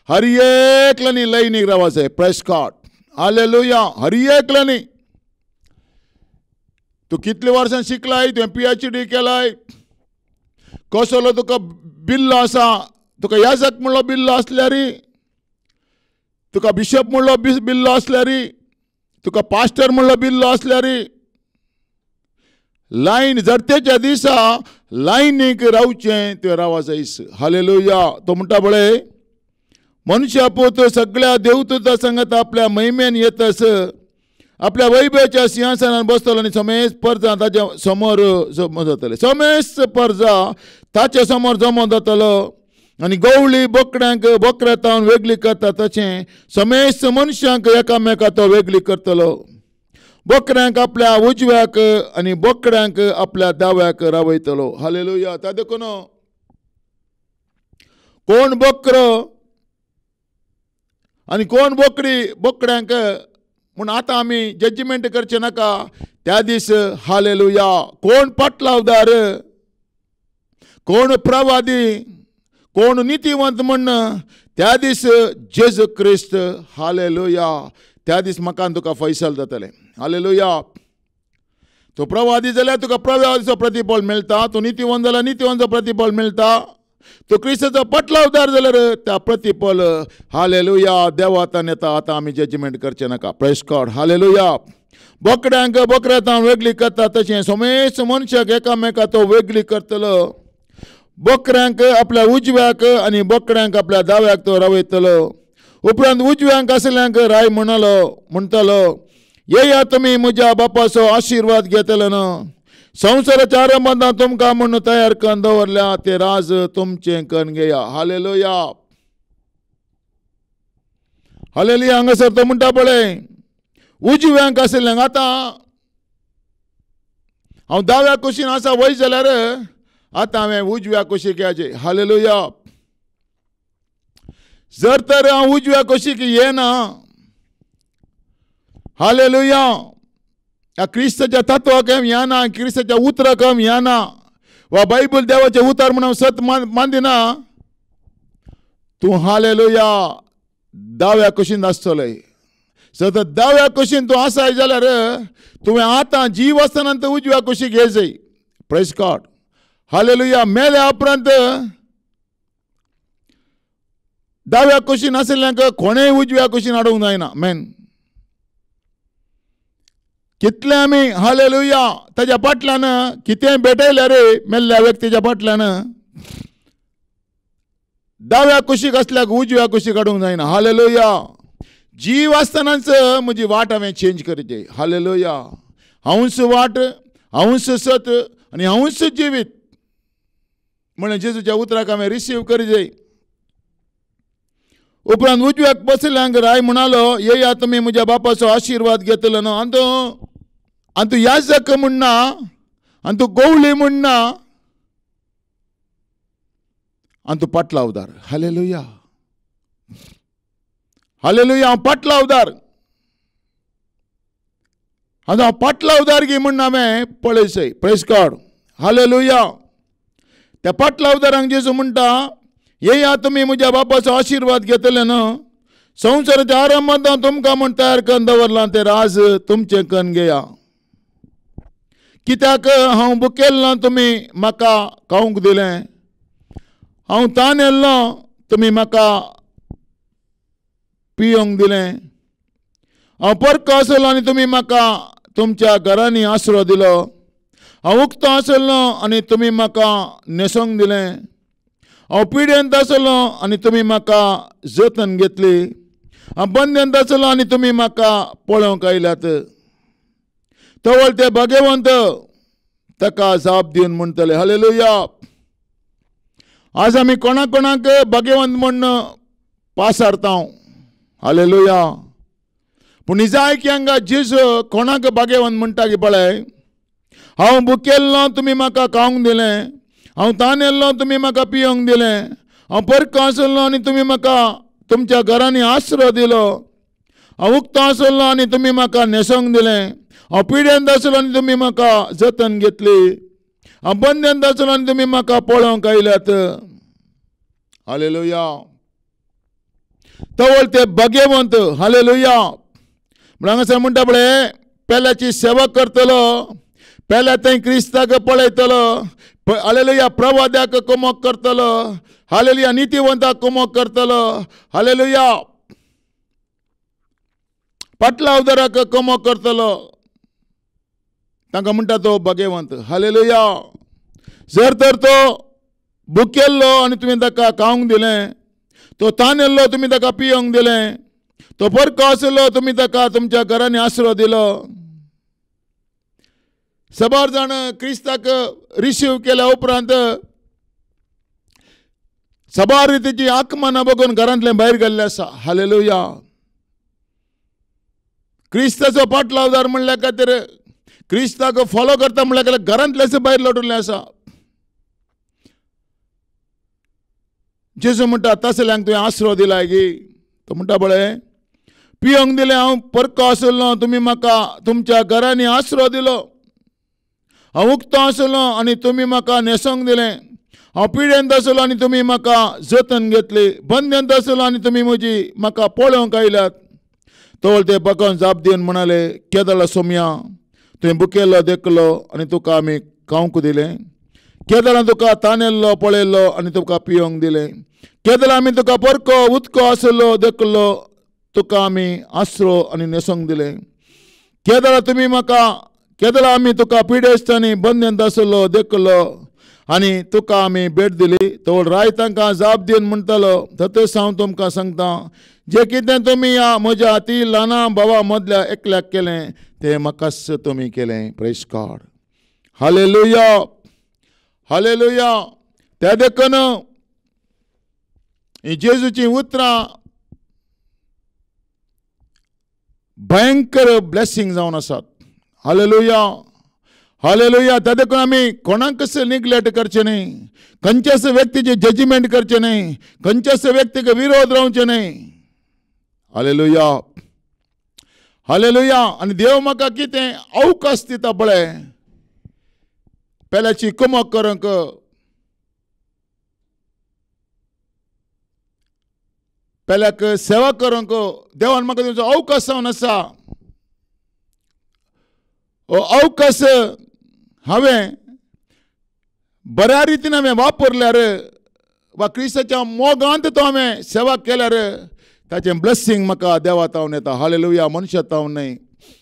हर एकल्यानी लायनीक रावचे. Praise God. हालेलुया. हर एकल्यानी. तू कितले वर्सां शिकलाय, तुवें PhD केलाय, कसलो तुका बिल्लो आसा, तुका याजक म्हणलो बिल्लो आसल्यार, तुका बिशप म्हणलो बिल्लो आसल्यार, तुका पास्टर म्हणलो बिल्लो आसल्यार, लायन जरतेच्या दिसा लायनीक रावचें, तुवें रावचें. हालेलुया. तो म्हणटा बळे, मनुष्या पोत सगळ्या देवदूतां संगत आपल्या महिमेन येतस, आपल्या वैभवाच्या सिंहासनार बसतलो आनी समेस्त परजा ताच्या समोर जमो जातले. समेस्त परजा ताच्या समोर जमो जातलो. आनी गवळी बोकड्यांक बोकड्यातावन वेगळी करता तशें समेस्त मनशांक एकामेकांतो वेगळी करतलो. बोकड्यांक आपल्या उजव्याक आनी बोकड्यांक आपल्या दाव्याक रावयतलो. हालेलुया. ता देखून कोण बोकरो आनी कोण बोकडी बोकड्यांक म्हूण आतां आमी जजमेंट करचे नाका. त्या दीस हालेलुया कोण पाटलावदार, कोण प्रवादी, कोण नितीवंत म्हण त्या दीस जेजू क्रिस्त. हालेलुया. त्या दीस म्हाका आनी तुका फैसल जातले. हालेलुया. तूं प्रवादी जाल्यार तुका प्रवादीचो प्रतिफळ मेळटा. तूं नितीवंत जाल्यार नितीवंतचो प्रतिफळ मेळटा. तूं क्रिस्ताचो पटलावदार जाल्यार त्या प्रतिफळ हालेलुया देवातान येता. आतां आमी जजमेंट करचे नाका. Praise God. हालेलुया. बोकड्यांक बोकड्यातावन वेगळी करता तशें समेस्त मनशाक एकामेकांतो वेगळी करतलो. बोकड्यांक आपल्या उजव्याक आनी बोकड्यांक आपल्या दाव्याक तो रावयतलो. उपरांत उजव्यांक आसल्यांक राय म्हणटलो, येया तुमी म्हज्या बापाचो आशिर्वाद घेतलो न्हू. संवसाराच्या आरंभांत तुमकां म्हूण तयार करून दवरल्या ते राज तुमचें करून घेया. हालेलुया. हालेलुया. हांगासर तो म्हणटा पळय उजव्यांक आसल्यांक. आतां हांव दाव्या कुशीन आसा वय जाल्यार आतां हांवें उजव्या कुशीक येवचें. हालेलुया. जर तर हांव उजव्या कुशीक येना, हालेलुया, ह्या क्रिस्ताच्या तत्वाक हांव येना, क्रिस्ताच्या उतराक हांव येना, वा बायबल देवाचे उतार म्हणून सत मानदिना, तूं हालेलुया दाव्या कुशीन आसतलोय. सतत दाव्या कुशीन तूं आसाय जाल्यार तुवें आतां जीव आसतना उजव्या कुशीक येयचय. Praise God. हालेलुया. मेल्या उपरांत दाव्या कुशीन आसल्यांक कोणेय उजव्या कुशीन हाडूंक जायना. मेन कितले आमी हालेलुया ताच्या फाटल्यान कितेंय भेटयल्यार मेल्ल्या व्यक्तीच्या फाटल्यान दाव्या कुशीक आसल्याक उजव्या कुशीक हाडूंक जायना. हालेलुया. जीव आसतनाच म्हजी वाट हांवें चेंज करची. हालेलुया. हांवूच वाट, हांवूच सत आनी हांवूच जिवीत म्हणून जेजूच्या उतराक हांवें रिसीव करचें. उपरांत उजव्याक बसल्यांक राय म्हणालो, येया तुमी म्हज्या बापाचो आशिर्वाद घेतलो न्हू. आनी तूं याजक म्हणना, आनी तूं गवळी म्हणना, आनी तूं पाटलावदार. हालेलुया. हालेलुया. हांव पाटलावदार. आतां हांव पाटलावदार गी म्हण हांवें पळयचय. Praise God. हालेलुया. त्या पाटलावदारांक जेजू म्हणटा, येया तुमी म्हज्या बापाचो आशिर्वाद घेतले न्हू. संवसाराच्या आरंभांत तुमकां म्हूण तयार करून दवरलां ते राज तुमचें करून घेया. कित्याक हांव भुकेल्लो तुमी म्हाका खावंक दिलें, हांव तानेल्लो तुमी म्हाका पियोंक दिलें, हांव परको आसलो आनी तुमी म्हाका तुमच्या घरांनी आसरो दिलो, हांव उक्तो आसलो आनी तुमी म्हाका न्हेसोंक दिलें, हांव पिड्येंत आसलो आनी तुमी म्हाका जतन घेतली, हांव बंदेंत आसलो आनी तुमी म्हाका पळोवंक आयल्यात. तवळ ते भाग्यवंत ताका जाप दिवन म्हणटले. हालेलुया. आज आमी कोणाक कोणाक भाग्यवंत म्हण पासारता. हालेलुया. पूण जाय की हांगा जेजू कोणाक भाग्यवंत म्हणटा की पळय, हांव भुकेल्लो तुमी म्हाका खावंक दिलें, हांव तानेल्लो तुमी म्हाका पियोंक दिलें, हांव परको आसलो आनी तुमी म्हाका तुमच्या घरांनी आसरो दिलो, हांव उक्तो आसलो आनी तुमी म्हाका न्हेसोंक दिलें, हांव पिड्यांत आसलो आनी तुमी म्हाका जतन घेतली, हांव बंद्यांत आसलो आनी तुमी म्हाका पळोवंक आयल्यात. हालेलुया. तवळ ते भाग्यवंत. हालेलुया. म्हणून हांगासर म्हणटा पळय, पेल्याची सेवा करतलो, पेल्या थंय क्रिस्ताक पळयतलो, हालेलुया, प्रवाद्याक कुमोक करतलो, हालेलुया, नितीवंताक कुमोक करतलो, हालेलुया, पाटलावदाराक कुमोक करतलो, तांकां म्हणटा तो भाग्यवंत. हालेलुया. जर तर तो भुकेल्लो आनी तुमी ताका खावंक दिलें, तो तानेल्लो तुमी ताका पियोंक दिलें, तो परको आसलो तुमी ताका तुमच्या घरांनी आसरो दिलो. सबार जाण क्रिस्ताक रिसीव केल्या उपरांत सबार रितीची आत्मना बघून घरांतले भायर गेल्ले आसा. हालेलुया. क्रिस्ताचो पाटलावदार म्हणल्या खातीर, क्रिस्ताक फॉलो करता म्हणल्या खातीर घरांतलेच भायर लोटुल्ले आसा. जेजू म्हणटा तसल्यांक तुवें आसरो दिला गी. तो म्हणटा पळय, पियोंक दिलें, हांव परको आसलो तुमी म्हाका तुमच्या घरांनी आसरो दिलो, हांव उक्तो आसलो आनी तुमी म्हाका न्हेसोंक दिलें, हांव पिड्यांत आसलो आनी तुमी म्हाका जतन घेतली, बंद्यांत आसलो आनी तुमी म्हाका पळोवंक आयल्यात. तोळ ते पकोवन जाप दिवन म्हणाले, केदळ सोम्या, तुवें भुकेल्लो देखलो आनी तुका आमी खावंक दिलें, केदळां तुका तानेल्लो पळयल्लो आनी तुका पियोंक दिलें, केदळां आमी तुका परको उदको आसलो देखलो, तुका आमी आसरो आनी न्हेसोंक दिलें, केदळां आमी तुका पिडेस्तांनी बंद्यांत आसलो देखलो आनी तुका आमी भेट दिली. तोळ राय तांकां जाप दिवन म्हणटलो, तथेच हांव तुमकां सांगता, जें कितें तुमी ह्या म्हज्या ती ल्हाना भावा मदल्या एकल्याक केलें, तें म्हाकाच तुमी केलें. Praise God. हालेलुया. हालेलुया. त्या देखून ही जेजूची उतरां भयंकर ब्लेसिंग जावन आसात. हालेलुया. हालेलुया. त्या देखून आमी कोणाकच निग्लेक्ट करचें न्ही, खंयच्याच व्यक्तीचे जजमेंट करचें न्ही, खंयच्याच व्यक्तीक विरोध रावचें न्ही. हालेलुया. हालेलुया. आनी देव म्हाका कितें अवकाश दिता पळय, पेल्याची कुमोक करूंक, पेल्याक सेवा करूंक देवान म्हाका तुमचो अवकाश जावन आसा. हो अवकाश हांवें बऱ्या रितीन वापरल्यार, वा क्रिस्ताच्या मोगांत तो हांवें सेवा केल्यार ताचें ब्लेसिंग म्हाका देवा तावन येता. हालेलुया. मनशां तावन न्ही.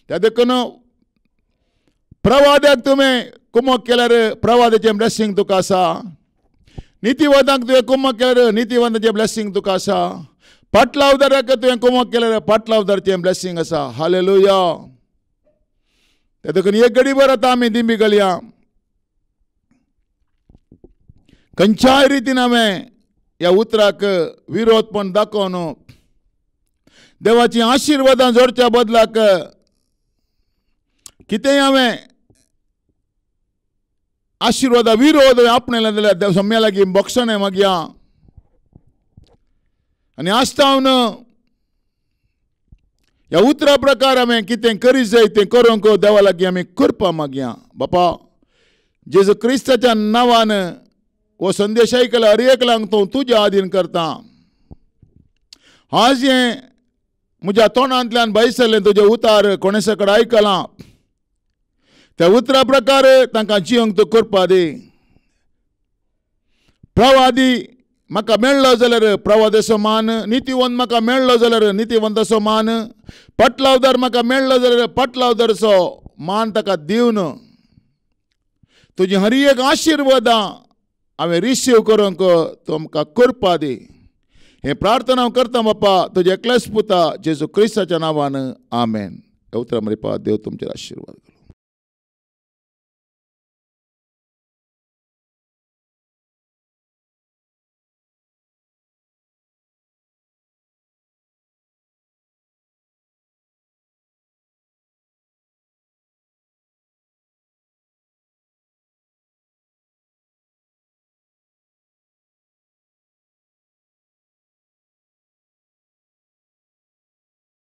त्या देखून प्रवाद्याक तुवें कुमोक केल्यार प्रवादाचें ब्लेसिंग तुका आसा, नितीवंताक तुवें कुमोक केल्यार नितीवंताचें ब्लेसिंग तुका आसा, पाटलावदाराक तुवें कुमोक केल्यार पाटलावदारचें ब्लेसिंग आसा. हालेलुया. त्या देखून एक घडीभर आतां आमी दिंबी घालया. खंयच्याय रितीन हांवें ह्या उतराक विरोधपण दाखोवन देवाची आशिर्वादां जोडच्या बदलाक कितेंय हांवें आशिर्वादा विरोध आपणयला जाल्यार देव सोम्या लागीं बोक्षणें मागया. आनी आस्तावन ह्या उतरा प्रकार हांवें कितें करी जाय तें करूंक देवा लागीं आमी करपा मागया. बापा, जेजू क्रिस्ताच्या नांवान हो संदेश आयकला हर एकल्याक तो तुज्या आधीन करता. आज हें म्हज्या तोंडांतल्यान भायर सरलें तुजें उतार कोणे सकट आयकलां, त्या उतरा प्रकार तांकां जियोंक तूं करपा दी. प्रवादी म्हाका मेळ्ळो जाल्यार प्रवादाचो मान, नितीवंत म्हाका मेळ्ळो जाल्यार नितीवंताचो मान, पाटलावदार म्हाका मेळ्ळो जाल्यार पाटलावदाराचो मान ताका दिवन तुजी हर एक आशिर्वादां हांवें रिसीव करूंक तूं म्हाका करपा दी. हें प्रार्थना हांव करता बापा तुज्या एकल्याच पुता जेजू क्रिस्ताच्या नांवान. आमेन. उतरां म्हणपा देव तुमचेर आशिर्वाद.